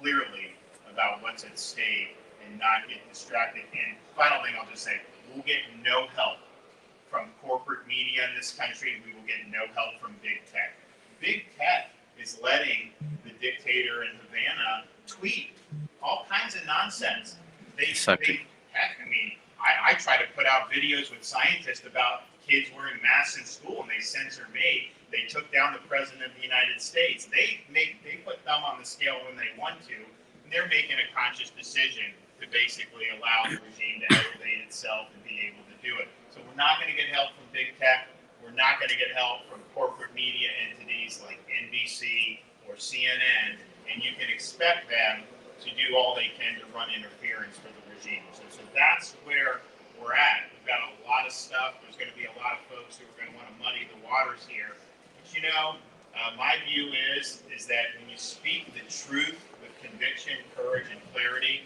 clearly about what's at stake and not get distracted. And final thing I'll just say, we'll get no help from corporate media in this country. We will get no help from big tech. Big tech is letting the dictator in Havana tweet all kinds of nonsense. Exactly. I try to put out videos with scientists about kids wearing masks in school, and they censor me. They took down the president of the United States. They put them on the scale when they want to, and they're making a conscious decision to basically allow the regime to elevate itself and be able to do it. So we're not going to get help from big tech. We're not going to get help from corporate media entities like NBC or CNN, and you can expect them to do all they can to run interference for the regime. So that's where we're at. We've got a lot of stuff. There's going to be a lot of folks who are going to want to muddy the waters here. But my view is that when you speak the truth with conviction, courage, and clarity,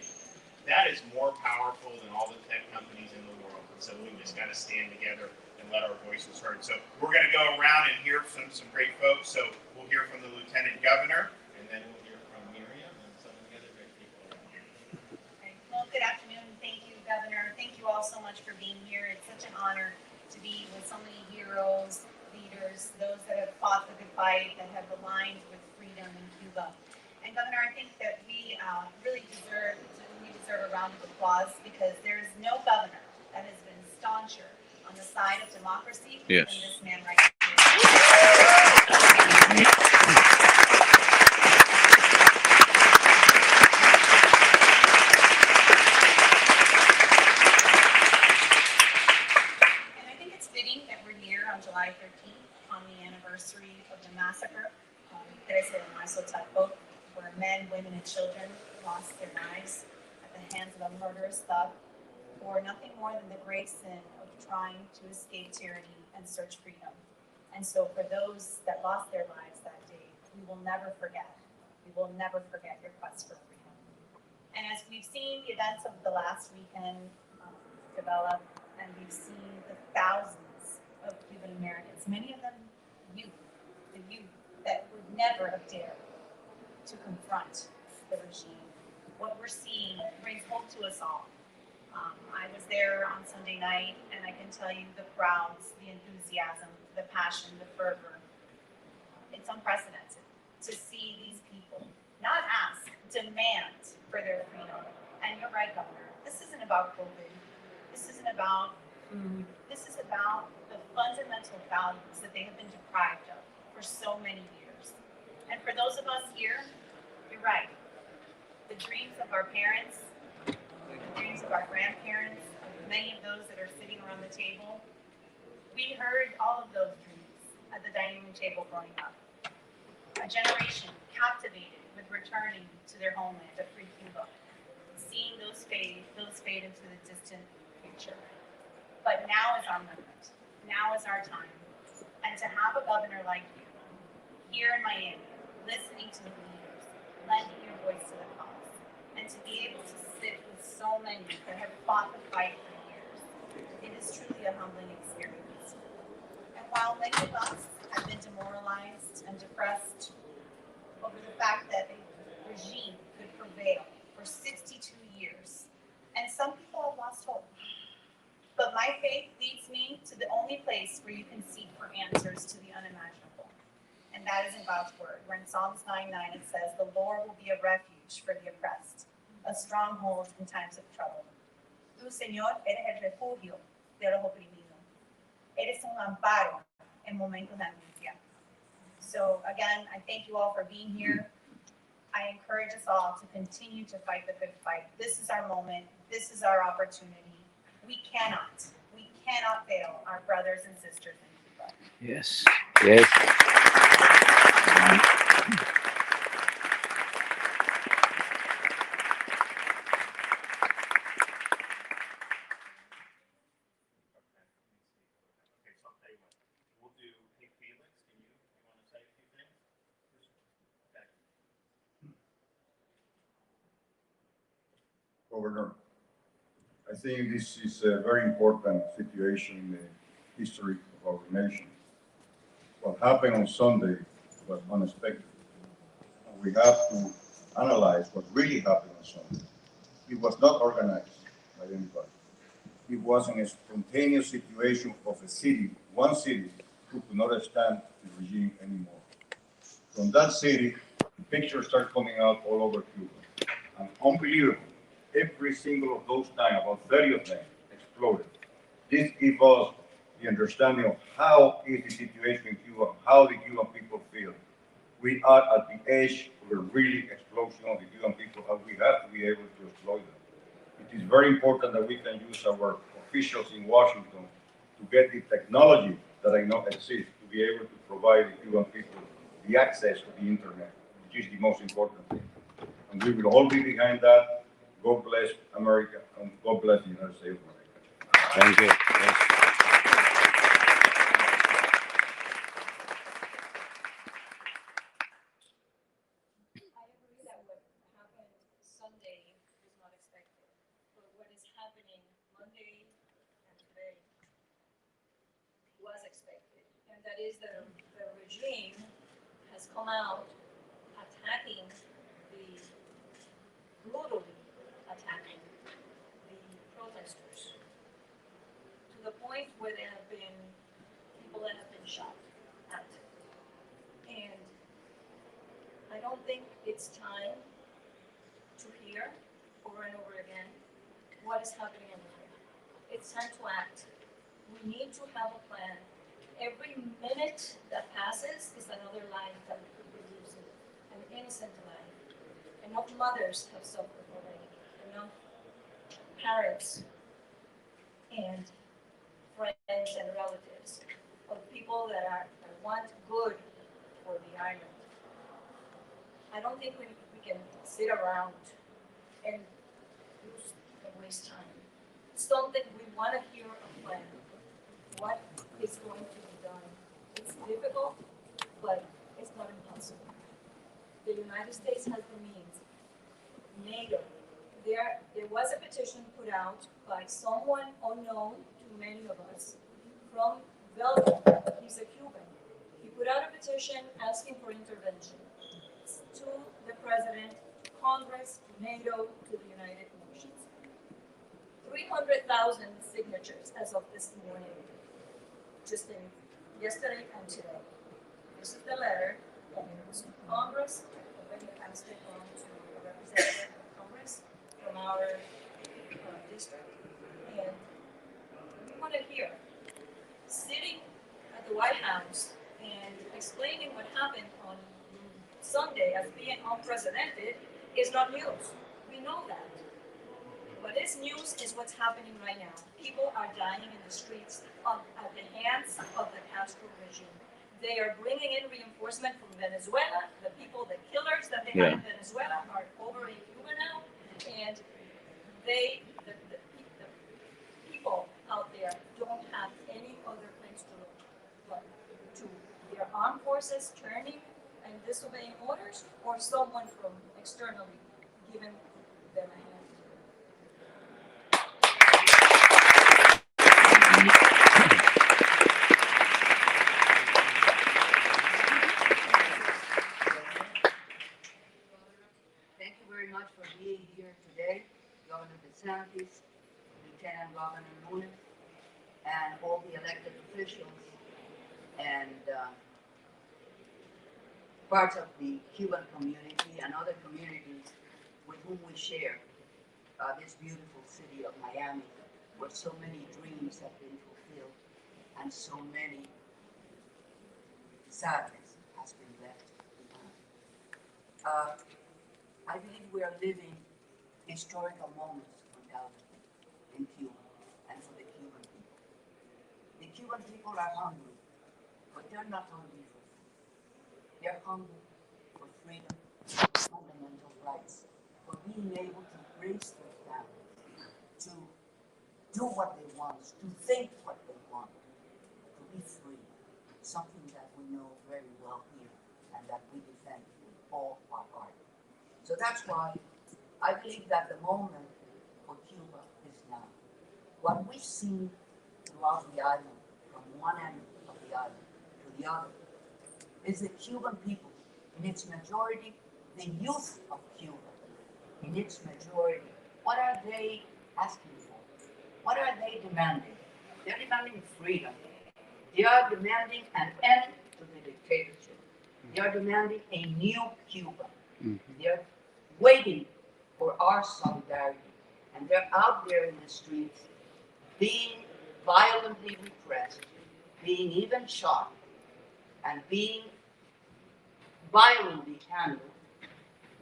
that is more powerful than all the tech companies in the world. And so we just got to stand together and let our voices heard. So we're going to go around and hear from some great folks. So we'll hear from the Lieutenant Governor, and then we'll hear from Miriam and some of the other great people around here. Okay. Well, good afternoon. Thank you, Governor. Thank you all so much for being here. It's such an honor to be with so many heroes, leaders, those that have fought the good fight, that have aligned with freedom in Cuba. And Governor, I think that we really deserve a round of applause, because there is no governor that has been stauncher on the side of democracy than this man right here. And I think it's fitting that we're here on July 13th on the anniversary of the massacre that I said in Isotypo, where men, women, and children lost their lives at the hands of a murderous thug for nothing more than the great sin of trying to escape tyranny and search freedom. And so for those that lost their lives that day, we will never forget. We will never forget your quest for freedom. And as we've seen the events of the last weekend develop, and we've seen the thousands of Cuban Americans, many of them the youth that would never have dared to confront the regime. What we're seeing brings hope to us all. I was there on Sunday night, and I can tell you the crowds, the enthusiasm, the passion, the fervor. It's unprecedented to see these people not ask, demand for their freedom. And you're right, Governor, this isn't about COVID. This isn't about food. This is about the fundamental values that they have been deprived of for so many years. And for those of us here, you're right. The dreams of our parents, the dreams of our grandparents, many of those that are sitting around the table, we heard all of those dreams at the dining room table growing up. A generation captivated with returning to their homeland, a free Cuba, seeing those fade into the distant future. But now is our moment. Now is our time. And to have a governor like you here in Miami, listening to the leaders, lending your voice to the cause, and to be able to sit with so many that have fought the fight for years, it is truly a humbling experience. And while many of us have been demoralized and depressed over the fact that a regime could prevail for 62 years, and some people have lost hope, but my faith leads me to the only place where you can seek for answers to the unimaginable. And that is in God's word, where in Psalms 9:9 it says, "The Lord will be a refuge for the oppressed, a stronghold in times of trouble. Tú, Señor, eres el refugio de los oprimidos. Eres un amparo en momentos de angustia." So again, I thank you all for being here. I encourage us all to continue to fight the good fight. This is our moment. This is our opportunity. We cannot fail our brothers and sisters in Cuba. Yes. Yes. Governor, I think this is a very important situation in the history of our nation. What happened on Sunday was unexpected. We have to analyze what really happened on Sunday, it was not organized by anybody. It was a spontaneous situation of a city, one city, who could not stand the regime anymore. From that city, pictures start coming out all over Cuba. And unbelievable, every single of those times, about 30 of them, exploded. This gives us the understanding of how is the situation in Cuba, how the Cuban people feel. We are at the edge of a really explosion of the Cuban people, and we have to be able to exploit them. It is very important that we can use our officials in Washington to get the technology that I know exists to be able to provide the Cuban people the access to the internet, which is the most important thing. And we will all be behind that. God bless America, and God bless the United States of America. Thank you. Yes. I agree that what happened Sunday is not expected, but what is happening Monday and today was expected, and that is that the regime has come out attacking the brutally attacking the protesters to the point where there have been people that have been shot at. And I don't think it's time to hear over and over again what is happening in America. It's time to act. We need to have a plan. Every minute that passes is another life that we could be losing, an innocent life. Enough mothers have suffered already, enough parents and friends and relatives of people that want good for the island. I don't think we can sit around and lose and waste time. It's something we want to hear a plan. What is going to be done? It's difficult, but it's not impossible. The United States has the means. NATO. There was a petition put out by someone unknown to many of us from Belgium. He's a Cuban. He put out a petition asking for intervention to the president, to Congress, to NATO, to the United Nations. 300,000 signatures as of this morning, just yesterday and today. This is the letter that it was to Congress, already passed it on to a representative of Congress from our district. And we want to hear, sitting at the White House and explaining what happened on Sunday as being unprecedented is not news. We know that. What is news is what's happening right now. People are dying in the streets at the hands of the Castro regime. They are bringing in reinforcement from Venezuela. The people, the killers that they had in Venezuela are over in Cuba now. And the people out there don't have any other place to look but to their armed forces turning and disobeying orders, or someone from externally giving them a hand. Thank you very much for being here today, Governor Desantis, Lieutenant Governor Nunes, and all the elected officials and parts of the Cuban community and other communities with whom we share this beautiful city of Miami, where so many dreams have been fulfilled and so many sadness has been left behind. I believe we are living historical moments, undoubtedly, in Cuba and for the Cuban people. The Cuban people are hungry, but they're not hungry for food. They're hungry for freedom, fundamental rights, for being able to raise their families, to do what they want, to think what they want, to be free, something that we know very well here and that we defend with all our heart. So that's why I believe that the moment for Cuba is now. What we've seen throughout the island, from one end of the island to the other, is the Cuban people, in its majority, the youth of Cuba, in its majority, what are they asking for? What are they demanding? They're demanding freedom. They are demanding an end to the dictatorship. They are demanding a new Cuba. They are waiting for our solidarity. And they're out there in the streets being violently repressed, being even shot, and being violently handled,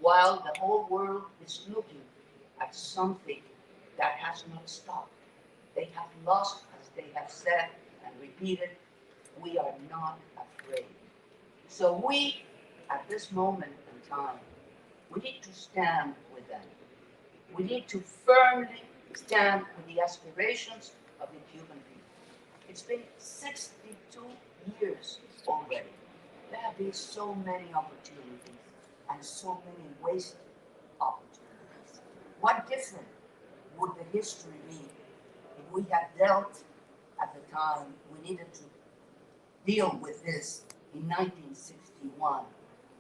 while the whole world is looking at something that has not stopped. They have lost, as they have said and repeated, we are not afraid. So we, at this moment in time, we need to stand with them. We need to firmly stand with the aspirations of the Cuban people. It's been 62 years already. There have been so many opportunities and so many wasted opportunities. What different would the history be if we had dealt at the time we needed to deal with this in 1961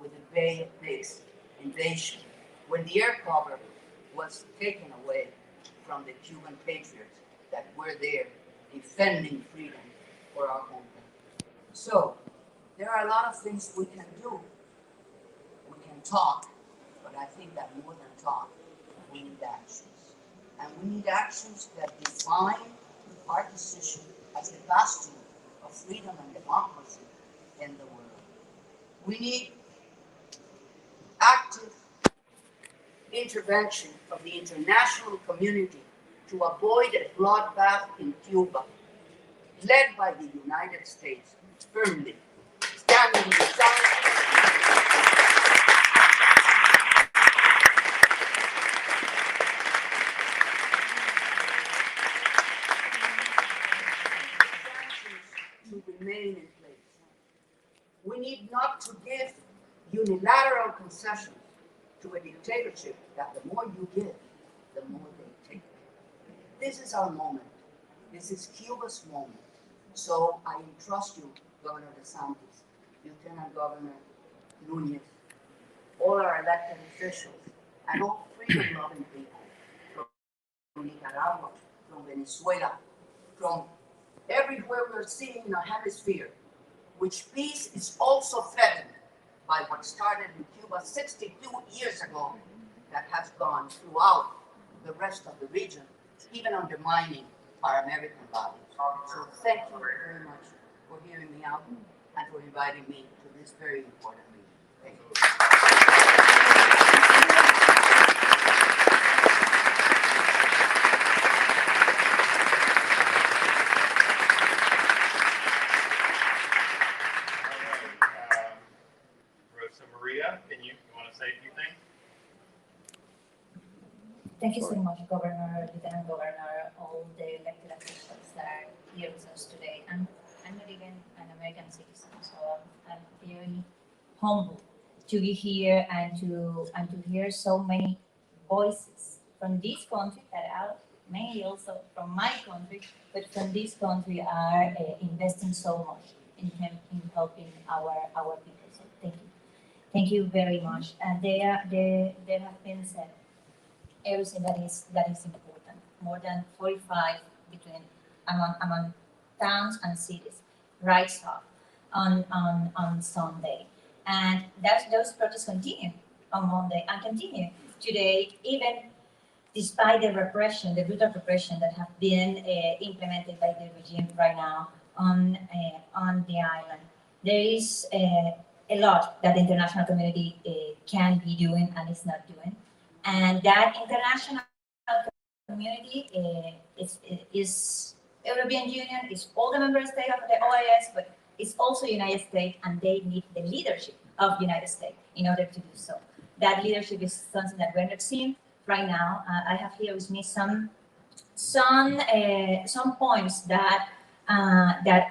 with the Bay of Pigs invasion, when the air cover was taken away from the Cuban patriots that were there defending freedom for our country. So, there are a lot of things we can do. We can talk, but I think that more than talk, we need actions. And we need actions that define our position as the bastion of freedom and democracy in the world. We need active intervention of the international community to avoid a bloodbath in Cuba, led by the United States, firmly standing beside to remain in place. We need not to give unilateral concessions to a dictatorship that the more you give, the more they take. This is our moment. This is Cuba's moment. So I entrust you, Governor Desantis, Lieutenant Governor Núñez, all our elected officials, and all freedom-loving people from Nicaragua, from Venezuela, from everywhere we're seeing in our hemisphere, which peace is also threatened by what started in Cuba 62 years ago, that has gone throughout the rest of the region, even undermining our American values. So thank you very much for hearing me out and for inviting me to this very important meeting. Thank you. Rosa Maria, you want to say a few things? Thank you so much, Governor, Lieutenant Governor, all the elected officials that are here with us today. I'm not even an American citizen, so I'm very humbled to be here and to hear so many voices from this country that are mainly also from my country, but from this country are investing so much in helping our people. So thank you very much. And there have been said everything that is important. More than 45 between among towns and cities rise up on Sunday, and those protests continue on Monday and continue today, even despite the repression, the brutal repression that have been implemented by the regime right now on the island. There is a lot that the international community can be doing and is not doing. And that international community is European Union, is all the member states of the OAS, but it's also United States, and they need the leadership of the United States in order to do so. That leadership is something that we're not seeing right now. I have here with me some points that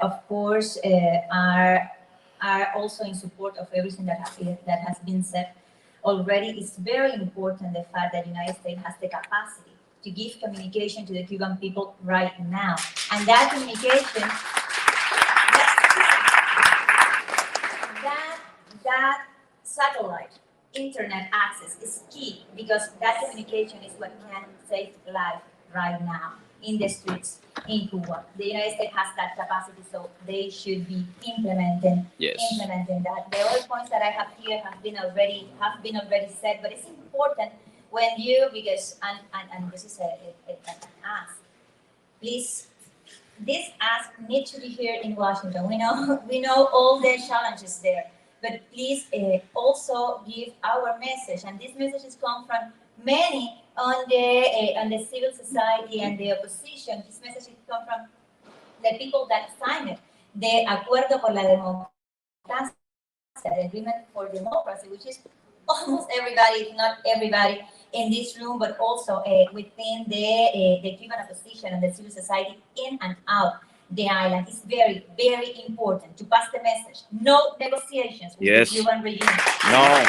of course are also in support of everything that has been said already. It's very important, the fact that the United States has the capacity to give communication to the Cuban people right now. And that communication, that satellite internet access is key because that communication is what can save life right now in the streets in Cuba. The United States has that capacity, so they should be implementing Yes. that. The other points that I have here have been already said, but it's important when you, because and this is an ask. Please, this ask needs to be heard in Washington. We know all the challenges there, but please also give our message, and these messages come from many on the civil society and the opposition. These messages come from the people that signed the Acuerdo por la Democracia, the Agreement for Democracy, which is almost everybody, if not everybody, in this room, but also within the Cuban opposition and the civil society in and out the island. It's very, very important to pass the message. No negotiations with Yes. the Cuban regime. No.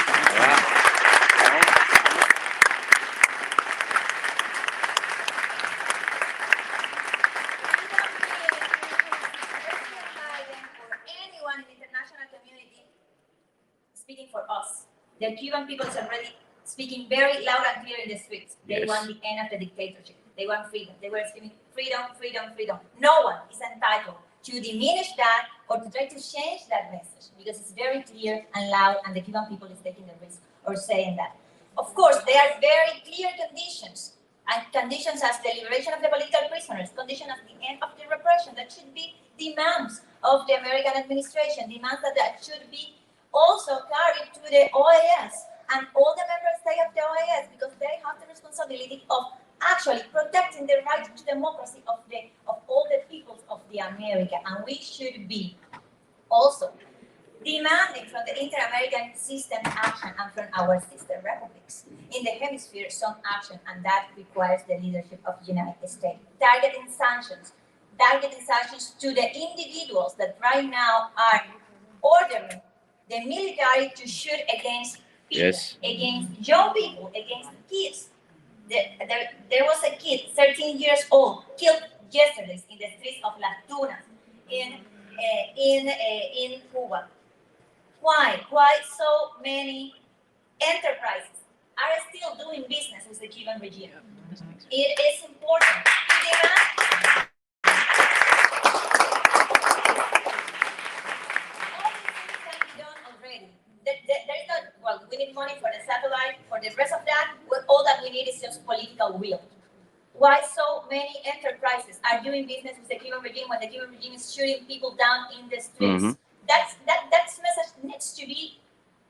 Anyone in the international community speaking for us. The Cuban people is already speaking very loud and clear in the streets. They Yes. want the end of the dictatorship. They want freedom. They were screaming freedom, freedom, freedom. No one is entitled to diminish that or to try to change that message because it's very clear and loud, and the Cuban people is taking the risk or saying that. Of course, there are very clear conditions, and conditions as the liberation of the political prisoners, conditions as the end of the repression. That should be demands of the American administration, demands that should be also carried to the OAS and all the member states of the OAS, because they have the responsibility of actually protecting the right to democracy of all the peoples of the America. And we should be also demanding from the inter-American system action and from our sister republics in the hemisphere some action, and that requires the leadership of the United States. Targeting sanctions to the individuals that right now are ordering the military to shoot against people, Yes. against young people, against kids. There was a kid, 13 years old, killed yesterday in the streets of Las Tunas in Cuba. Why? Why so many enterprises are still doing business with the Cuban regime? It is important to demand. We need money for the satellite, for the rest of that. All that we need is just political will. Why so many enterprises are doing business with the Cuban regime when the Cuban regime is shooting people down in the streets? Mhm. That message needs to be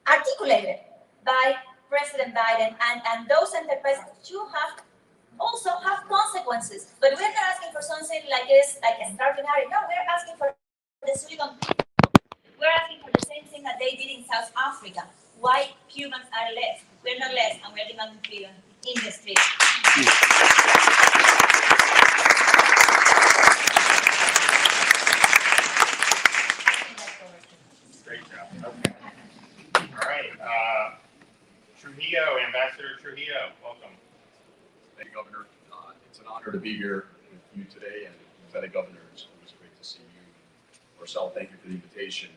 articulated by President Biden, and those enterprises should also have consequences. But we're not asking for something like this, like extraordinary. No, we're asking for the Sullivan people. We're asking for the same thing that they did in South Africa. Why Cubans are less? We're not less, and we're demanding freedom in the streets. Great job. Okay. All right. Trujillo, Ambassador Trujillo, welcome. Thank you, Governor. It's an honor to be here with you today, and Lieutenant Governor, it's always great to see you. Marcel, thank you for the invitation.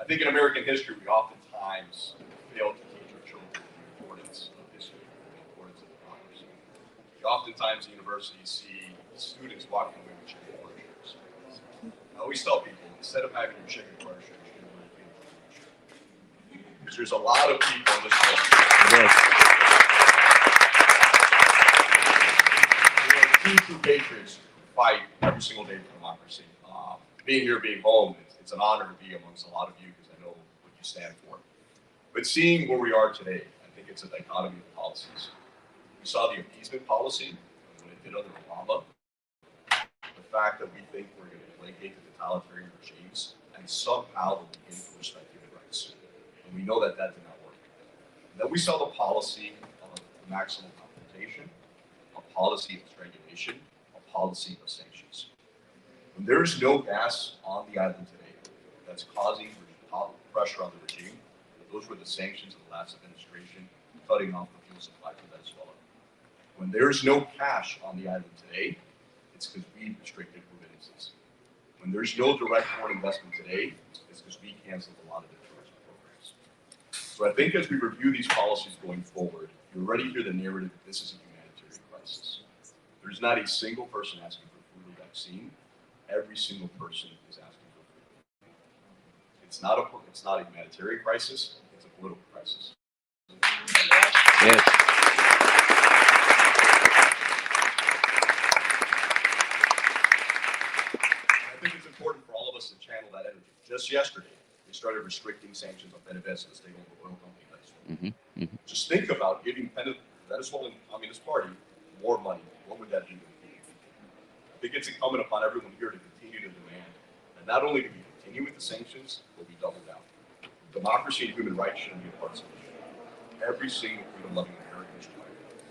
I think in American history, we oftentimes fail to teach our children the importance of history, the importance of democracy. We oftentimes at universities see students walking away with chicken parachutes. I always tell people, instead of having your chicken parachute, you should wear a pink parachute. Because there's a lot of people in this world. Yes. True patriots fight every single day for democracy. Being here, being home, it's an honor to be amongst a lot of you because I know what you stand for. But seeing where we are today, I think it's a dichotomy of policies. We saw the appeasement policy when it did under Obama. The fact that we think we're going to placate the totalitarian regimes and somehow they'll begin to respect human rights. And we know that that did not work. And then we saw the policy of maximum confrontation, a policy of strangulation, a policy of sanctions. When there is no gas on the island today that's causing pressure on the regime, those were the sanctions of the last administration, cutting off the fuel supply for Venezuela. When there is no cash on the island today, it's because we restricted remittances. When there's no direct foreign investment today, it's because we canceled a lot of the tourism programs. So I think as we review these policies going forward, you already hear the narrative that this is a humanitarian crisis. There's not a single person asking for food or vaccine. Every single person is asking for food. It's not a humanitarian crisis, it's a political crisis. Yes. I think it's important for all of us to channel that energy. Just yesterday, they started restricting sanctions on PDVSA, the state-owned oil company. Mm-hmm. Mm-hmm. Just think about giving Venezuelan Communist Party more money. What would that do? I think it's incumbent upon everyone here to continue to demand that not only do we continue with the sanctions, but we double down. Democracy and human rights shouldn't be a part of it. Every single freedom-loving American should fight it.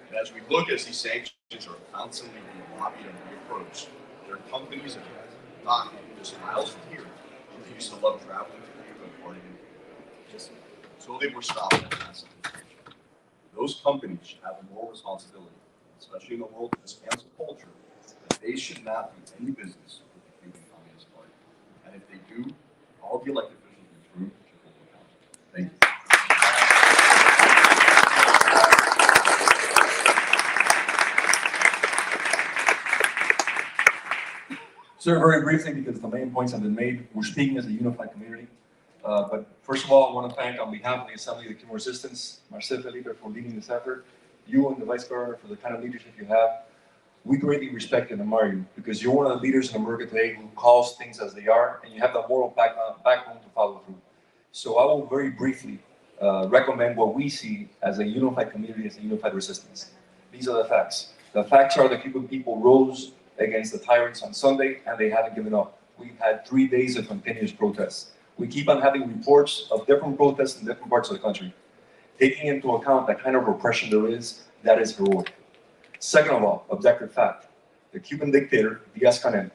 And as we look as these sanctions are constantly being lobbied and reapproached, there are companies that have not just miles from here. They used to love traveling to Cuba and partying. So they were stopped at massive expansion. Those companies should have a moral responsibility, especially in the world of this cancel culture, that they should not do any business with the Cuban Communist Party. And if they do, all the elected officials in this room should hold them accountable. Thank you. Sir, very briefly, because the main points have been made, we're speaking as a unified community. But first of all, I want to thank on behalf of the Assembly of the Cuban Resistance, Marcel Felipe for leading this effort, you and the Vice Governor for the kind of leadership you have. We greatly respect and admire you because you're one of the leaders in America today who calls things as they are, and you have the moral backbone to follow through. So I will very briefly recommend what we see as a unified community, as a unified resistance. These are the facts. The facts are the Cuban people rose against the tyrants on Sunday, and they haven't given up. We've had 3 days of continuous protests. We keep on having reports of different protests in different parts of the country. Taking into account the kind of repression there is, that is heroic. Second of all, objective fact, the Cuban dictator, Diaz-Canel,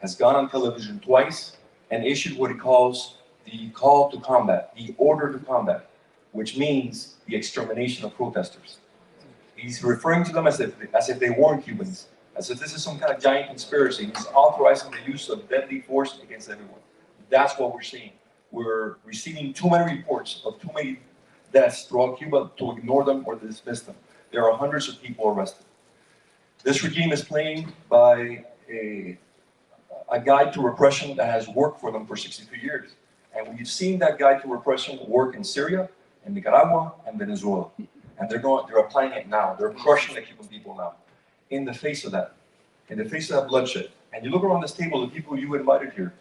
has gone on television twice and issued what he calls the call to combat, the order to combat, which means the extermination of protesters. He's referring to them as if they weren't Cubans, as if this is some kind of giant conspiracy. He's authorizing the use of deadly force against everyone. That's what we're seeing. We're receiving too many reports of too many deaths throughout Cuba to ignore them or dismiss them. There are hundreds of people arrested. This regime is playing by a guide to repression that has worked for them for 62 years. And we've seen that guide to repression work in Syria, in Nicaragua, and Venezuela. And they're applying it now. They're crushing the Cuban people now. In the face of that bloodshed. And you look around this table, the people you invited here,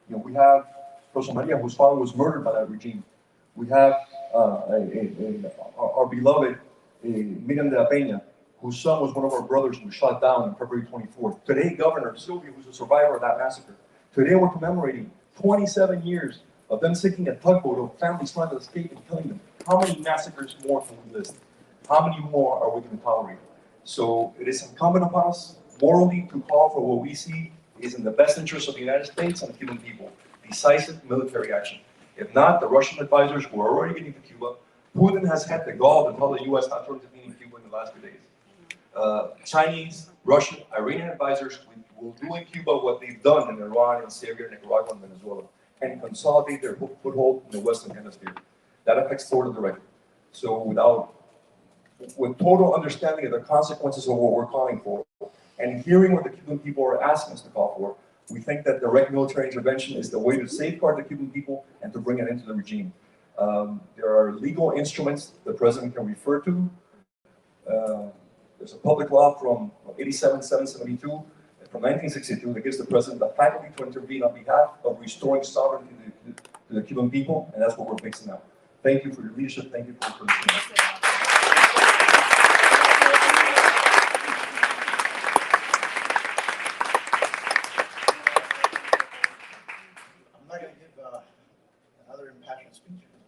we have Rosa Maria, whose father was murdered by that regime. We have our beloved Miriam de la Peña, whose son was one of our brothers who was shot down on February 24th. Today, Governor Sylvia, who's a survivor of that massacre. Today, we're commemorating 27 years of them sinking a tugboat of families trying to escape and killing them. How many massacres more can we list? How many more are we going to tolerate? So it is incumbent upon us morally to call for what we see is in the best interest of the United States and the Cuban people. Decisive military action. If not, the Russian advisors who are already getting to Cuba, Putin has had the gall to tell the U.S. not to intervene in Cuba in the last 2 days. Chinese, Russian, Iranian advisors will do in Cuba what they've done in Iran, and Syria, Nicaragua, and Venezuela, and consolidate their foothold in the Western Hemisphere. That affects Florida directly. So with total understanding of the consequences of what we're calling for, and hearing what the Cuban people are asking us to call for, we think that direct military intervention is the way to safeguard the Cuban people and to bring an end to the regime. There are legal instruments the president can refer to. There's a public law from 87-772 from 1962 that gives the president the faculty to intervene on behalf of restoring sovereignty to the Cuban people, and that's what we're fixing now. Thank you for your leadership. Thank you for listening.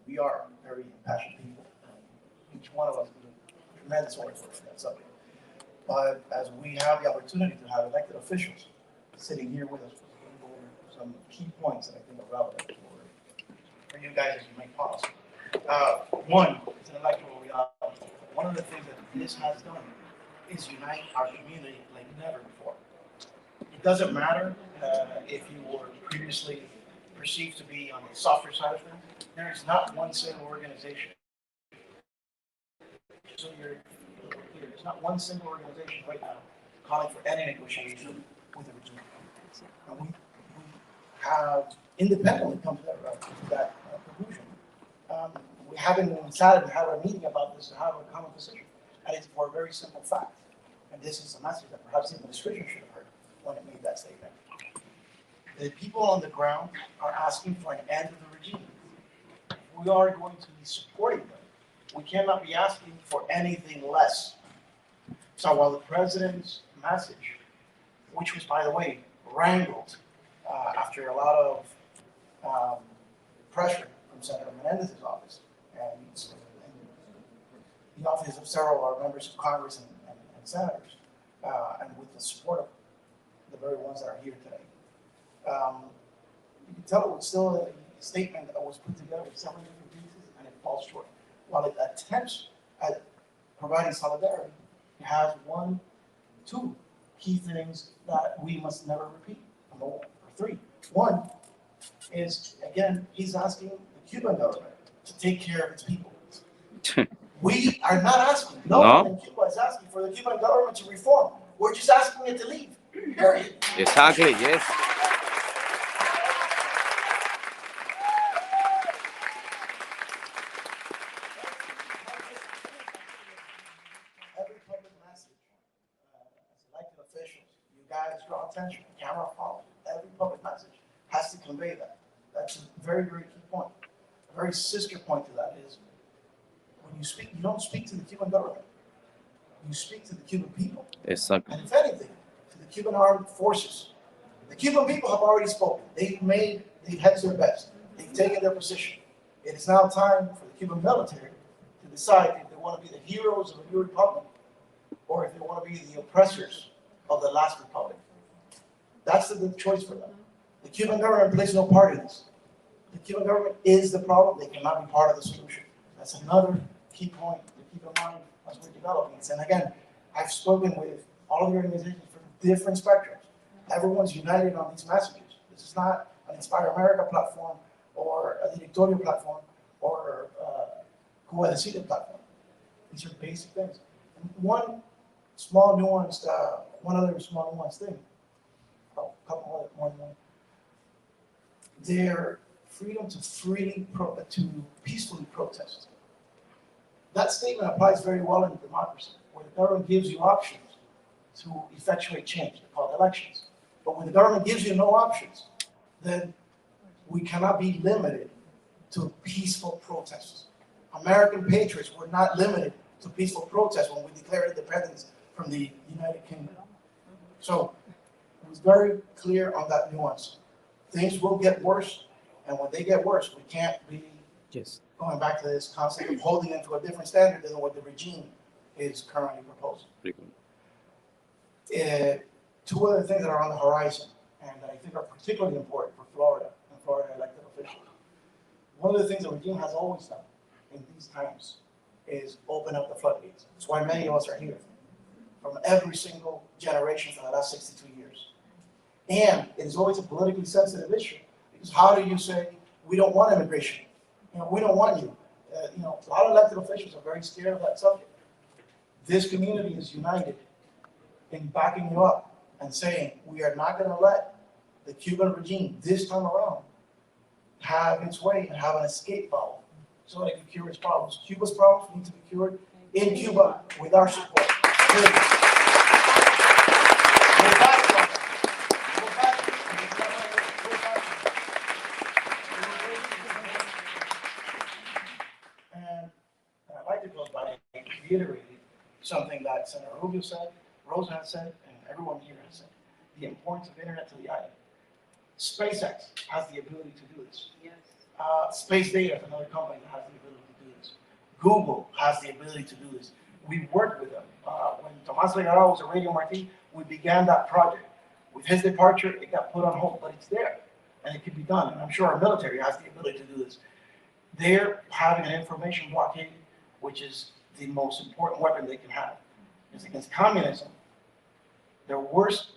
We are very impassioned people. Each one of us is a tremendous orator for that subject. But as we have the opportunity to have elected officials sitting here with us, we'll go over some key points that I think are relevant for you guys as you make policy. One, it's an electoral reality. One of the things that this has done is unite our community like never before. It doesn't matter if you were previously perceived to be on the softer side of things. there is not one single organization. So there's not one single organization right now calling for any negotiation with the regime. And we have independently come to that conclusion. We haven't decided to have a meeting about this to have a common position. And it's for a very simple fact. And this is a message that perhaps the administration should have heard when it made that statement. The people on the ground are asking for an end to the regime. We are going to be supporting them. We cannot be asking for anything less. So while the president's message, which was, by the way, wrangled after a lot of pressure from Senator Menendez's office and the office of several of our members of Congress and senators, and with the support of the very ones that are here today. You can tell it was still a statement that was put together with several different pieces, and it falls short. While it attempts at providing solidarity, it has two key things that we must never repeat. Or three. One is, again, he's asking the Cuban government to take care of its people. We are not asking. No one in Cuba is asking for the Cuban government to reform. We're just asking it to leave. Period. Exactly, yes. Every public message, as elected officials, you guys draw attention, camera follow. Every public message has to convey that. That's a very, very key point. A very sister point to that is when you speak, you don't speak to the Cuban government. You speak to the Cuban people. Exactly. And if anything, to the Cuban armed forces. The Cuban people have already spoken. They've hedged their best. They've taken their position. It is now time for the Cuban military to decide if they want to be the heroes of a new republic or if they want to be the oppressors of the last republic. That's the choice for them. The Cuban government plays no part in this. The Cuban government is the problem. They cannot be part of the solution. That's another key point to keep in mind as we're developing this. And again, I've spoken with all of the organizations from different spectrums. Everyone's united on these messages. This is not an Inspire America platform or a directorial platform or Cuba Decide platform. These are basic things. And one other small nuanced thing. Oh, a couple more than one. Their freedom to peacefully protest. That statement applies very well in democracy, where the government gives you options to effectuate change. They're called elections. But when the government gives you no options, then we cannot be limited to peaceful protests. American patriots were not limited to peaceful protests when we declared independence from the United Kingdom. So it was very clear on that nuance. Things will get worse, and when they get worse, we can't be going back to this concept of holding them to a different standard than what the regime is currently proposing. Two other things that are on the horizon and that I think are particularly important for Florida and Florida elected officials. One of the things the regime has always done in these times is open up the floodgates. That's why many of us are here from every single generation for the last 62 years. And it is always a politically sensitive issue because how do you say we don't want immigration? We don't want you. A lot of elected officials are very scared of that subject. This community is united in backing you up and saying we are not going to let the Cuban regime this time around have its way and have an escape valve so that it can cure its problems. Cuba's problems need to be cured in Cuba with our support. And I'd like to close by reiterating something that Senator Rubio said, Rosa has said, and everyone here has said, the importance of internet to the island. SpaceX has the ability to do this. Yes. Space Data is another company that has the ability to do this. Google has the ability to do this. We've worked with them. When Tomás Legarao was at Radio Marti, we began that project. With his departure, it got put on hold, but it's there, and it can be done. And I'm sure our military has the ability to do this. They're having an information blockade, which is the most important weapon they can have. It's against communism. Their worst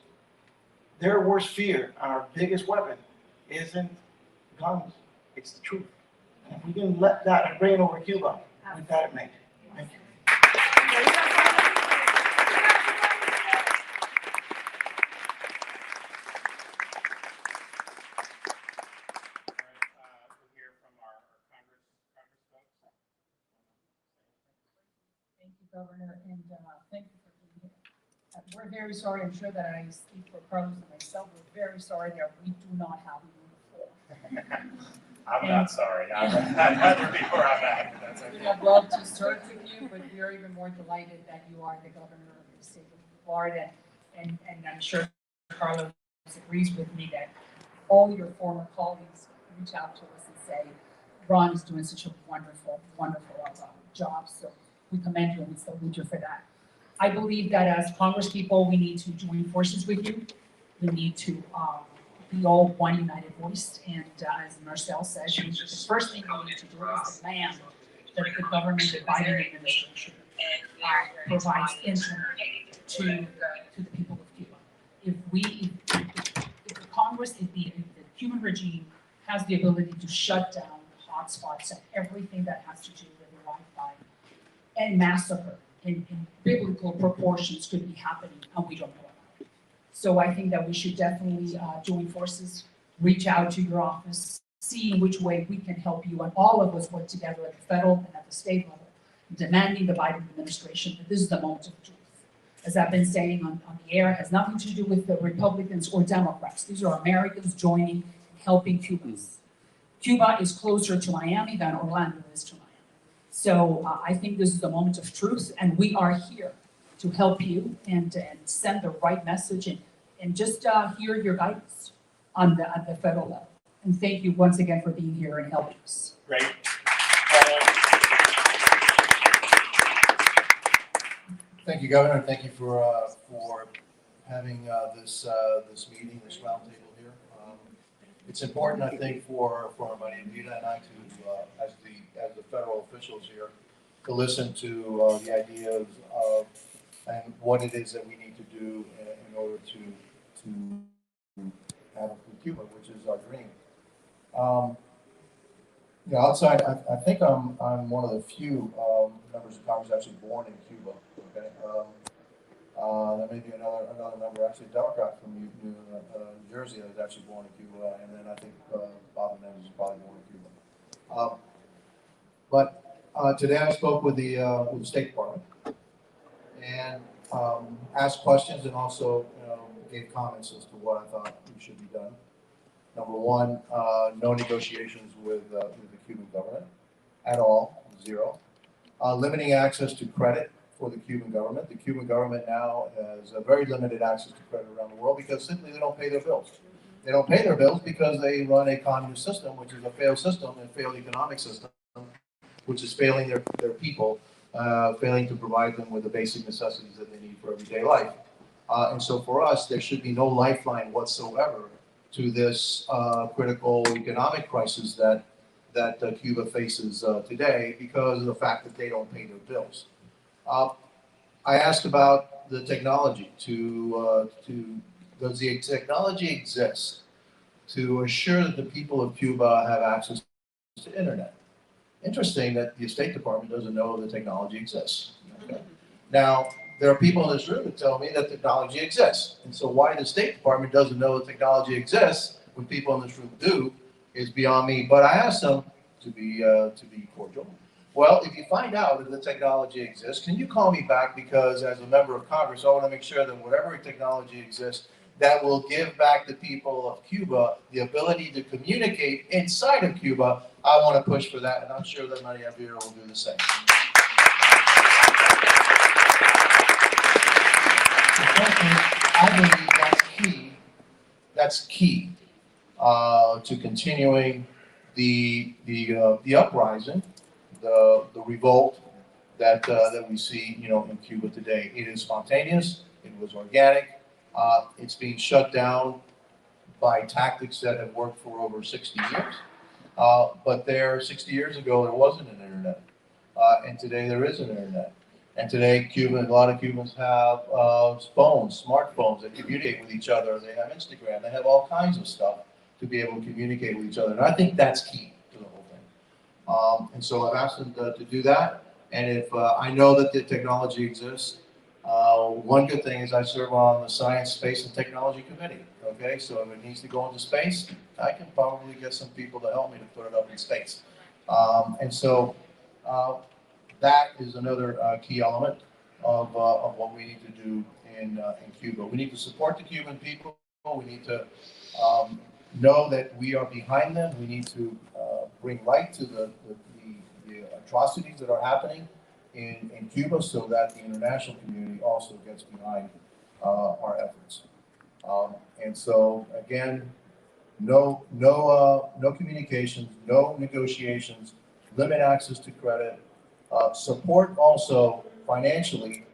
fear and our biggest weapon isn't guns, it's the truth. If we can let that and bring it over to Cuba, we've got it made. Thank you. We'll hear from our Congress folks. Thank you, Governor, and thank you for being here. We're very sorry, I'm sure that I speak for Carlos and myself, we're very sorry that we do not have a uniform. I'm not sorry. I'd rather be where I'm at. That's We okay. would have loved to serve with you, but we are even more delighted that you are the governor of the state of Florida. And I'm sure Carlos agrees with me that all your former colleagues reach out to us and say, Ron is doing such a wonderful, wonderful job. So we commend you and we salute you for that. I believe that as Congress people, we need to join forces with you. We need to be all one united voice. And as Marcel says, the first thing we need to do is demand that the government, the Biden administration, provides internet to the people of Cuba. If the Congress, if the Cuban regime has the ability to shut down hotspots and everything that has to do with the Wi-Fi, and massacre in biblical proportions could be happening, and we don't know about it. So I think that we should definitely join forces, reach out to your office, see in which way we can help you, and all of us work together at the federal and at the state level, demanding the Biden administration that this is the moment of truth. As I've been saying on the air, it has nothing to do with the Republicans or Democrats. These are Americans joining and helping Cubans. Cuba is closer to Miami than Orlando is to Miami. So I think this is the moment of truth, and we are here to help you and send the right message and just hear your guidance at the federal level. And thank you once again for being here and helping us. Great. Thank you, Governor. Thank you for having this meeting, this roundtable here. It's important, I think, for Maria Vida and I to, as the federal officials here, to listen to the ideas of and what it is that we need to do in order to have Cuba, which is our dream. Outside, I think I'm one of the few members of Congress actually born in Cuba. Okay, there may be another member, actually a Democrat from New Jersey, that was actually born in Cuba, and then I think Bob Menendez was probably born in Cuba. But today I spoke with the State Department and asked questions and also gave comments as to what I thought should be done. Number one, no negotiations with the Cuban government at all, zero. Limiting access to credit for the Cuban government. The Cuban government now has a very limited access to credit around the world because simply they don't pay their bills. They don't pay their bills because they run a communist system, which is a failed system and failed economic system, which is failing their people, failing to provide them with the basic necessities that they need for everyday life. And so for us, there should be no lifeline whatsoever to this critical economic crisis that Cuba faces today because of the fact that they don't pay their bills. I asked about the technology does the technology exist to assure that the people of Cuba have access to internet? Interesting that the State Department doesn't know the technology exists. Okay. Now, there are people in this room that tell me that technology exists. And so why the State Department doesn't know that technology exists when people in this room do is beyond me. But I asked them to be cordial. Well, if you find out that the technology exists, can you call me back? Because as a member of Congress, I want to make sure that whatever technology exists that will give back the people of Cuba the ability to communicate inside of Cuba, I want to push for that. And I'm sure that Maria Vera will do the same. I believe that's key. That's key to continuing the uprising, the revolt that we see, in Cuba today. It is spontaneous. It was organic. It's being shut down by tactics that have worked for over 60 years. But 60 years ago, there wasn't an internet, and today there is an internet. And today, a lot of Cubans have phones, smartphones that communicate with each other. They have Instagram. They have all kinds of stuff to be able to communicate with each other. And I think that's key to the whole And so I've asked them to do that. And if I know that the technology exists, one good thing is I serve on the Science, Space, and Technology Committee. Okay, so if it needs to go into space, I can probably get some people to help me to put it up in space. And so that is another key element of what we need to do in Cuba. We need to support the Cuban people. We need to know that we are behind them. We need to bring light to the atrocities that are happening in Cuba so that the international community also gets behind our efforts. And so again, no communications, no negotiations, limit access to credit, support also financially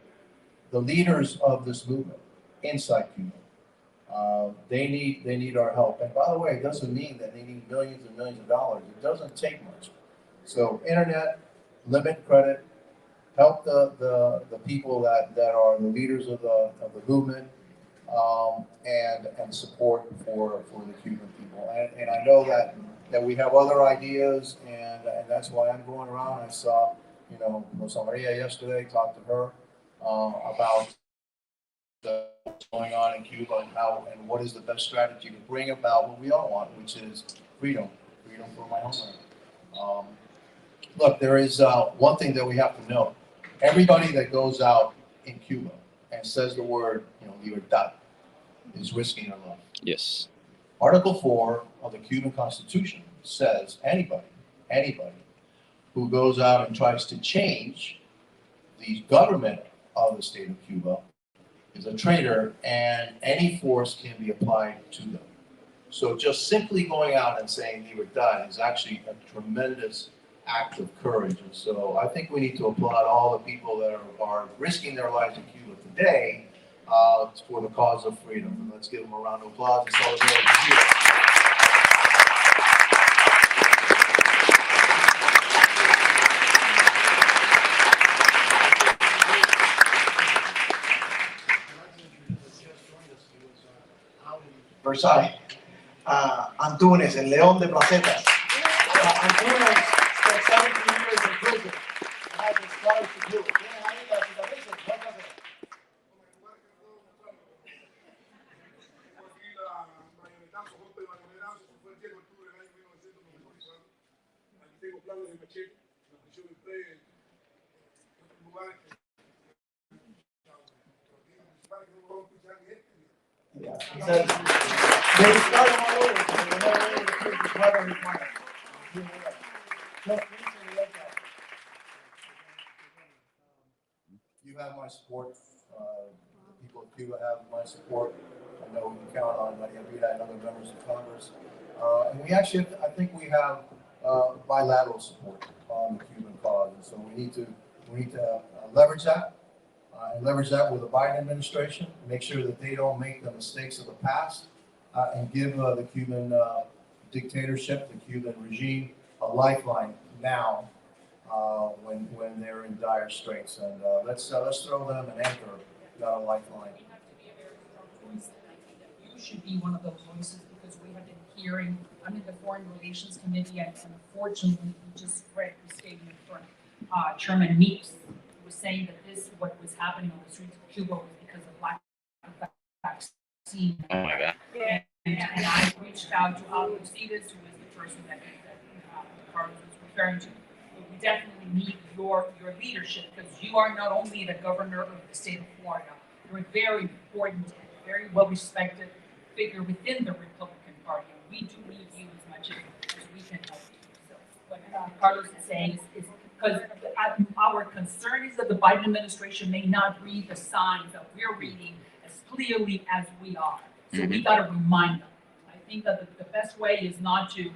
the leaders of this movement inside Cuba. They need our help. And by the way, it doesn't mean that they need millions and millions of dollars. It doesn't take much. So internet, limit credit, help the people that are the leaders of the movement, and support for the Cuban people. And I know that we have other ideas, and that's why I'm going around. I saw, Rosa Maria yesterday, talked to her about what's going on in Cuba and what is the best strategy to bring about what we all want, which is freedom for my homeland. Look, there is one thing that we have to know. Everybody that goes out in Cuba and says the word, libertad, is risking their life. Yes. Article 4 of the Cuban Constitution says anybody who goes out and tries to change the government of the state of Cuba is a traitor, and any force can be applied to them. So just simply going out and saying libertad is actually a tremendous act of courage. And so I think we need to applaud all the people that are risking their lives in Cuba today for the cause of freedom. And let's give them a round of applause and solidarity. Versailles. Antunes, el León de Placetas. Antunes spent 17 years in prison and has his scars to do it. Tienen ahí las cicatrices, muéstrase. Yeah, he says, they started all over, so they never able to take his weather requirement. You have my support. The people of Cuba have my support. I know we can count on Maria Vida and other members of Congress. And we actually, I think we have bilateral support on the Cuban cause. And so we need to leverage that. And leverage that with the Biden administration, make sure that they don't make the mistakes of the past, and give the Cuban dictatorship, the Cuban regime, a lifeline now when they're in dire straits. And let's throw them an anchor, not a lifeline. You should be one of those voices because we have been hearing, I'm in the Foreign Relations Committee, and unfortunately, we just read the statement from Chairman Meeks, was saying that what was happening on the streets of Cuba was because of lack of vaccine. Oh my God. And I reached out to Alcides, who is the person that Carlos was referring to. We definitely need your leadership because you are not only the governor of the state of Florida, you're a very important, very well-respected figure within the Republican Party. And we do need you as much as we can help you. So what Carlos is saying is because our concern is that the Biden administration may not read the signs that we're reading as clearly as we are. So we got to remind them. I think that the best way is not to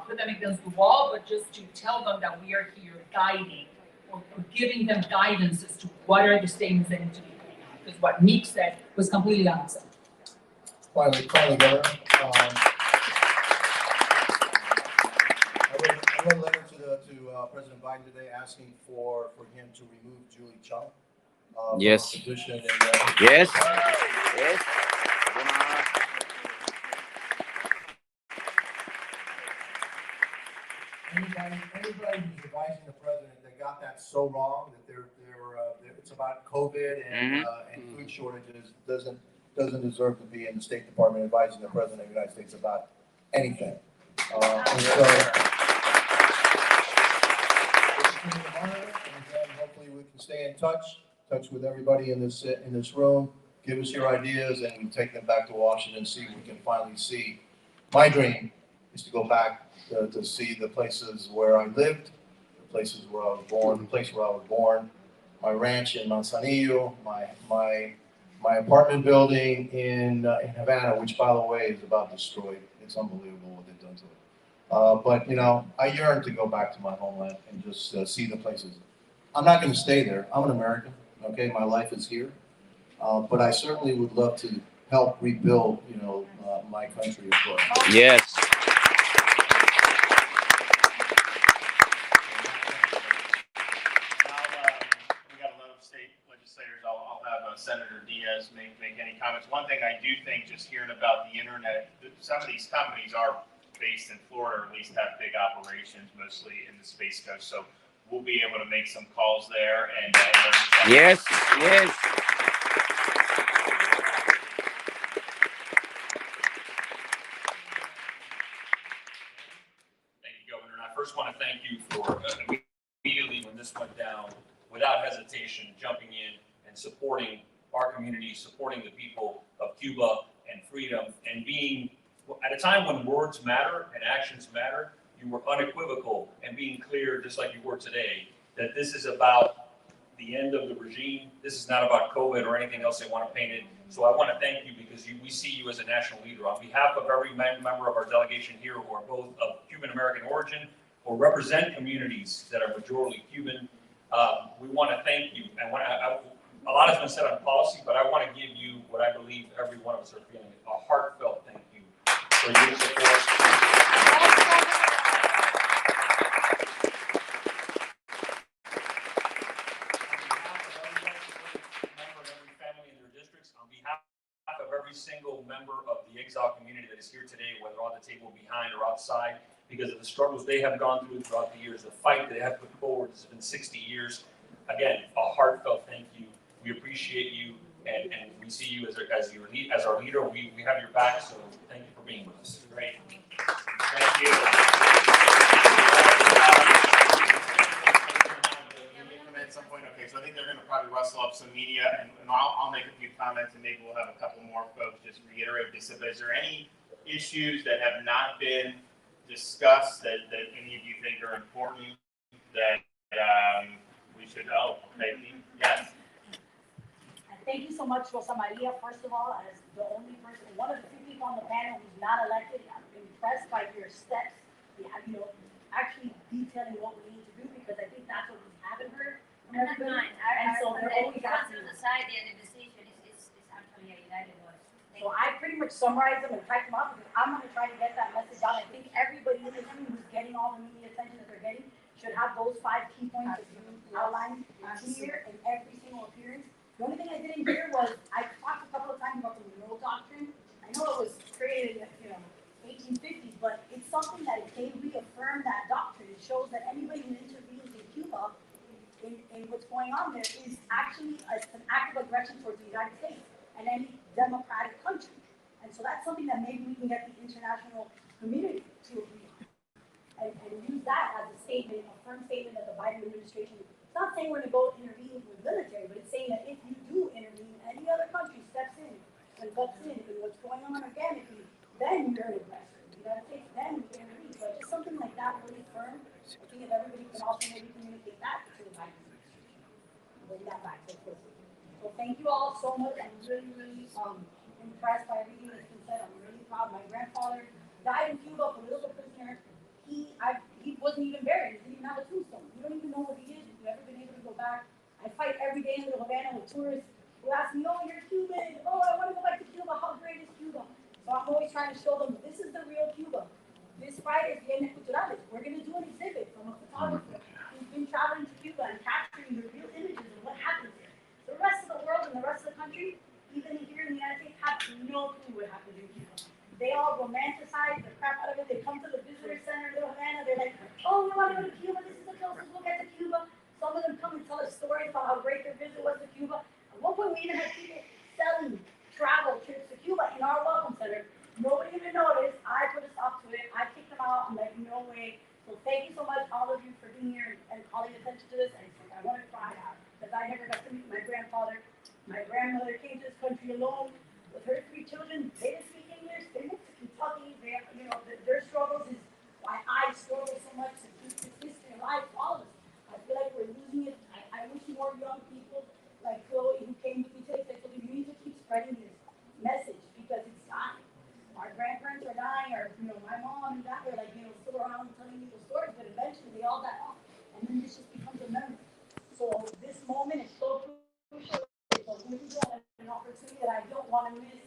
put them against the wall, but just to tell them that we are here guiding or giving them guidance as to what are the statements that need to be made. Because what Meek said was completely unacceptable. Finally, Governor, I wrote a letter to President Biden today asking for him to remove Julie Chung. Yes. Position in Yes. Yes. Anybody so wrong that it's about COVID and food shortages doesn't deserve to be in the State Department advising the President of the United States about anything. And so, we'll continue to monitor, and again, hopefully we can stay in touch with everybody in this room. Give us your ideas, and we take them back to Washington, see if we can finally see. My dream is to go back to see the places where I lived, the places where I was born, the place where I was born, my ranch in Manzanillo, my apartment building in Havana, which, by the way, is about destroyed. It's unbelievable what they've done to it. But you know, I yearn to go back to my homeland and just see the places. I'm not going to stay there. I'm an American. Okay, my life is here. But I certainly would love to help rebuild, you know, my country as well. Yes. We got a lot of state legislators. I'll have Senator Diaz make any comments. One thing I do think, just hearing about the internet, some of these companies are based in Florida, or at least have big operations, mostly in the Space Coast. So we'll be able to make some calls there and Yes. Yes. Thank you, Governor. And I first want to thank you for immediately when this went down, without hesitation, jumping in and supporting our community, supporting the people of Cuba and freedom, and being, at a time when words matter and actions matter, you were unequivocal and being clear, just like you were today, that this is about the end of the regime. This is not about COVID or anything else they want to paint it. So I want to thank you because we see you as a national leader. On behalf of every member of our delegation here who are both of Cuban-American origin or represent communities that are majority Cuban, we want to thank you. And a lot has been said on policy, but I want to give you what I believe every one of us are feeling, a heartfelt thank you for your support. Every single member of the exile community that is here today, whether on the table behind or outside, because of the struggles they have gone through throughout the years, the fight that they have put forward has been 60 years. Again, a heartfelt thank you. We appreciate you, and we see you as our leader. We have your back, so thank you for being with us. Great. Thank you. At some point, okay, so I think they're going to probably rustle up some media, and I'll make a few comments, and maybe we'll have a couple more folks just reiterate this. Is there any issues that have not been discussed that any of you think are important that we should know? Okay, yes. Thank you so much, Rosa Maria. First of all, as the only person, one of the few people on the panel who's not elected, I'm impressed by your steps. You know, actually detailing what we need to do, because I think that's what we haven't heard. And so they're always asking. the society and the decision is actually a united voice. So I pretty much summarized them and typed them up, because I'm gonna try to get that message out. I think everybody in this room who's getting all the media attention that they're getting should have those 5 key points that you outlined here in every single appearance. The only thing I didn't hear was, I talked a couple of times about the Monroe Doctrine. I know it was created in the 1850s, but it's something that if they reaffirm that doctrine, it shows that anybody who intervenes in Cuba in what's going on there is actually an act of aggression towards the United States and any democratic country. And so that's something that maybe we can get the international community to agree on and use that as a statement, a firm statement that the Biden administration, it's not saying we're going to go intervene with military, but it's saying that if you do intervene, any other country steps in and butts in what's going on organically, then you're an aggressor. The United States, then we intervene. So just something like that really firm. I think if everybody can also maybe communicate that to the Biden administration, bring that back to the So thank you all so much. I'm really impressed by everything that's been said. I'm really proud. My grandfather died in Cuba, political prisoner. He wasn't even buried. He didn't even have a tombstone. You don't even know what he is if you've ever been able to go back. I fight every day in Little Havana with tourists who ask me, oh, you're Cuban. Oh, I want to go back to Cuba. How great is Cuba? So I'm always trying to show them this is the real Cuba. This Friday is Viernes Culturales. We're going to do an exhibit from a photographer who's been traveling to Cuba and capturing the real images of what happens there. The rest of the world and the rest of the country, even here in the United States, have no clue what happens in Cuba. They all romanticize the crap out of it. They come to the visitor center in Little Havana. They're like, oh, we want to go to Cuba. This is the closest we'll get to Cuba. Some of them come even had people selling travel trips to Cuba in our welcome center. Nobody even noticed. I put a stop to it. I kicked them out. I'm like, no way. So thank you so much, all of you, for being here and calling attention to this. And I want to cry out because I never got to meet my grandfather. My grandmother came to this country alone with her 3 children. They didn't speak English. They moved to Kentucky. They, you know, their struggles is why I struggle so much to keep this history alive for all of us. I feel like we're losing it. I wish more young people like Chloe who came with me today said, "You need to keep spreading this message because it's dying. Our grandparents are dying, or you know, my mom and dad are like, you know, still around telling me the stories, but eventually they all die off, and then this just becomes a memory. So this moment is so crucial. It's a window and an opportunity that I don't want to miss.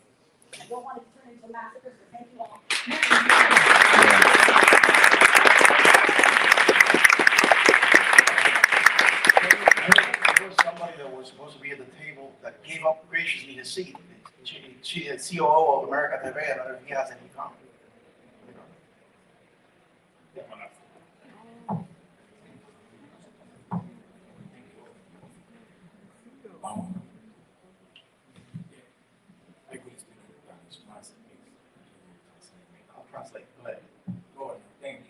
I don't want it to turn into a massacre. So thank you all. There was somebody that was supposed to be at the table that gave up graciously his seat. She is COO of America TV. I don't know if he has any comment. I'll translate. Go ahead.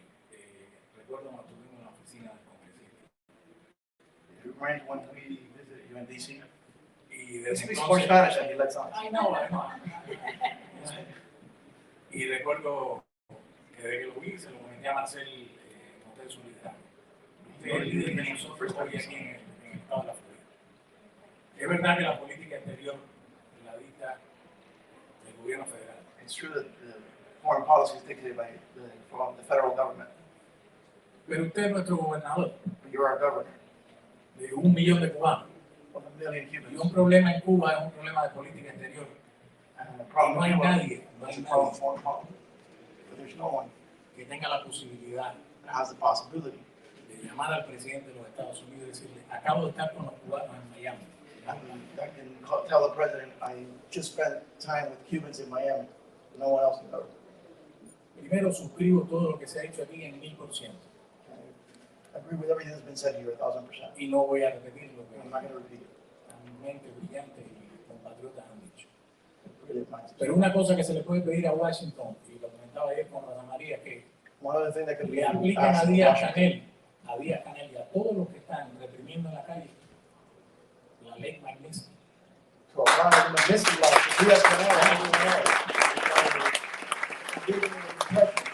Recuerdo cuando estuvimos en la oficina del congresista. It reminds when we visited you in DC. Y He desde speaks more entonces, Spanish than he lets on. I know. Y recuerdo que desde que lo vi, se lo comenté a Marcel en Hotel Solidario. Usted es el líder que nosotros hoy aquí en el estado de la Florida. Es verdad que la política exterior la dicta el gobierno federal. It's true that the foreign policy is dictated by the federal government. Pero usted es nuestro gobernador But you're our governor. de 1 millón de cubanos. Of a million Y Cubans. un problema en Cuba es un problema de política exterior. And the Y problem no hay in Cuba nadie, no is hay a problem nadie of foreign policy. But there's no one que tenga la posibilidad that has the possibility de llamar al presidente de los Estados Unidos y decirle, acabo de estar con los cubanos en Miami. that can tell the president, I just spent time with Cubans in Miami. No one else knows. Primero, suscribo todo lo que se ha dicho aquí en 1000%. I agree with everything that's been said here, 1000%. Y no voy a repetir lo que I'm not going to repeat it. tan mente brillante y compatriotas han dicho. It really applies. Pero una cosa que se le puede pedir a Washington, y lo comentaba ayer con Rosa María, que One other thing that could be le apliquen asked a of Díaz Washington, Canel y a todos los que están reprimiendo en la calle la ley Magnitsky. to apply the Magnitsky law to Díaz Canel and everyone else. Giving them protection.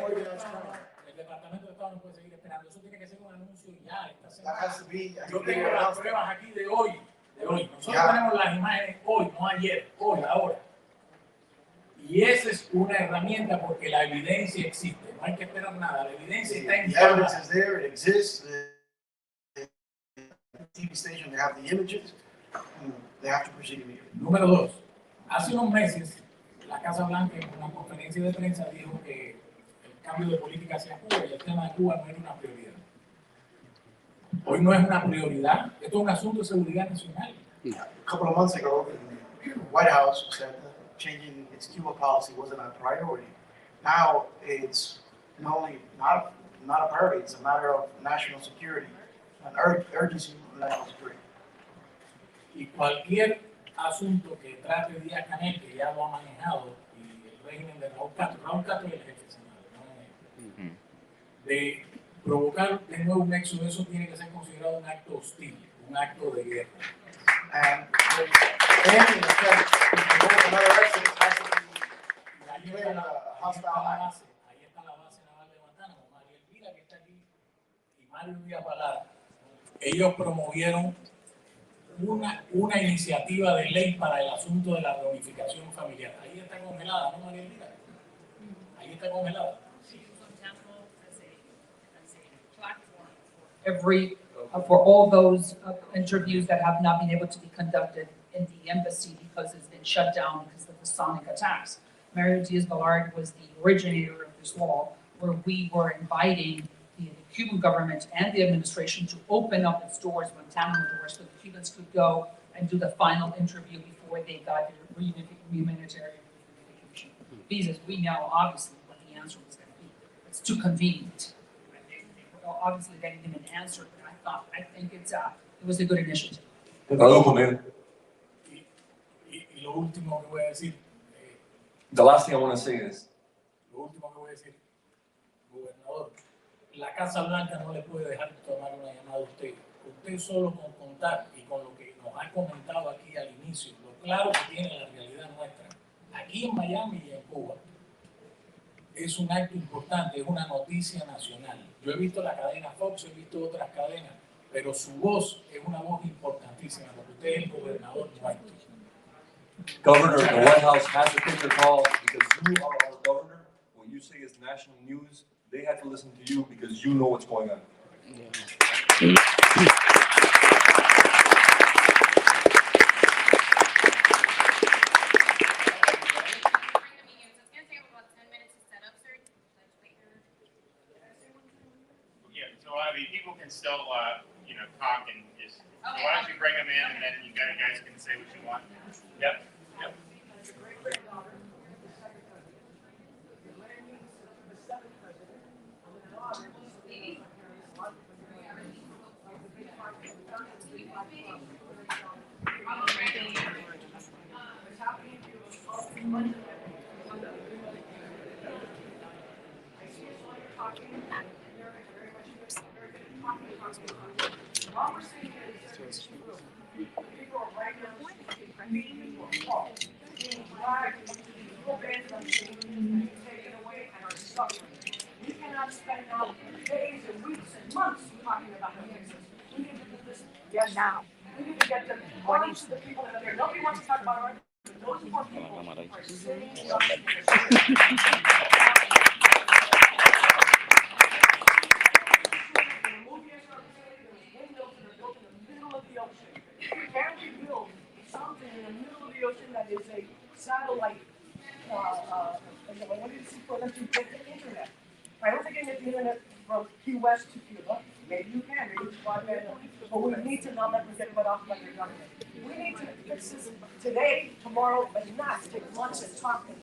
Organized crime. El Departamento de Estado no puede seguir esperando. Eso tiene que ser un anuncio ya esta That semana. has to be. Yo tengo las pruebas aquí de hoy. Nosotros tenemos las imágenes hoy, no ayer, hoy, ahora. Y esa es una herramienta porque la evidencia existe. No hay que esperar nada. La evidencia está en The evidence is there, it exists. The TV station, they have the images. They have to proceed immediately. Número 2. Hace unos meses, la Casa Blanca en una conferencia de prensa dijo que el cambio de política hacia Cuba y el tema de Cuba no era una prioridad. Hoy no es una prioridad. Esto es un asunto de seguridad nacional. A couple of months ago, the White House said that changing its Cuba policy wasn't a priority. Now it's not only not a priority, it's a matter of national security, an urgency of national security. Y cualquier asunto que trate Díaz Canel, que ya lo ha manejado, y el régimen de Raúl Castro es el jefe, señor, de provocar de nuevo un éxodo, eso tiene que ser considerado un acto hostil, un acto de guerra. And any attempt to provoke another exodus has to be Ahí declared a hostile act. ahí está la base naval de Guantánamo, María Elvira que está aquí, y Mario Díaz Balart. Ellos promovieron una iniciativa de ley para el asunto de la reunificación familiar. Ahí está congelada, ¿no, María Elvira? Ahí está congelada. For all those interviews that have not been able to be conducted in the embassy because it's been shut down because of the sonic attacks. Mario Diaz-Balart was the originator of this law, where we were inviting the Cuban government and the administration to open up its doors, Guantanamo doors, so the Cubans could go and do the final interview before they got their humanitarian visas. We know obviously what the answer was going to be. It's too convenient. Obviously, they didn't even answer, but I think it was a good initiative. Traduzco, mire. lo último que voy a decir, The last thing I want to say is, lo último que voy a decir, gobernador, la Casa Blanca no le puede dejar tomar una llamada a usted. Usted solo con contar y con lo que nos ha comentado aquí al inicio, lo claro que tiene la realidad nuestra, aquí en Miami y en Cuba, es un acto importante, es una noticia nacional. Yo he visto la cadena Fox, he visto otras cadenas, pero su voz es una voz importantísima, porque usted es el gobernador nuestro. Governor, the White House has to take your call because you are our governor. When you say it's national news, they have to listen to you because you know what's going on. Yeah, so I mean, people can still, talk and just, so why don't you bring them in and then you guys can say what you want. Yep, yep. We cannot spend now days and weeks and months talking about this. We need to do this yes now. We need to get the arms to the people that are there. Nobody wants to talk about our, those poor people are sitting something in the middle of the ocean that is a satellite, what do you see for them to get the internet? I don't think you can get the internet from Key West to Cuba. Maybe you can, maybe it's broadband, but we need to not let them get cut off by the government. We need to fix this today, tomorrow, but not take months and talk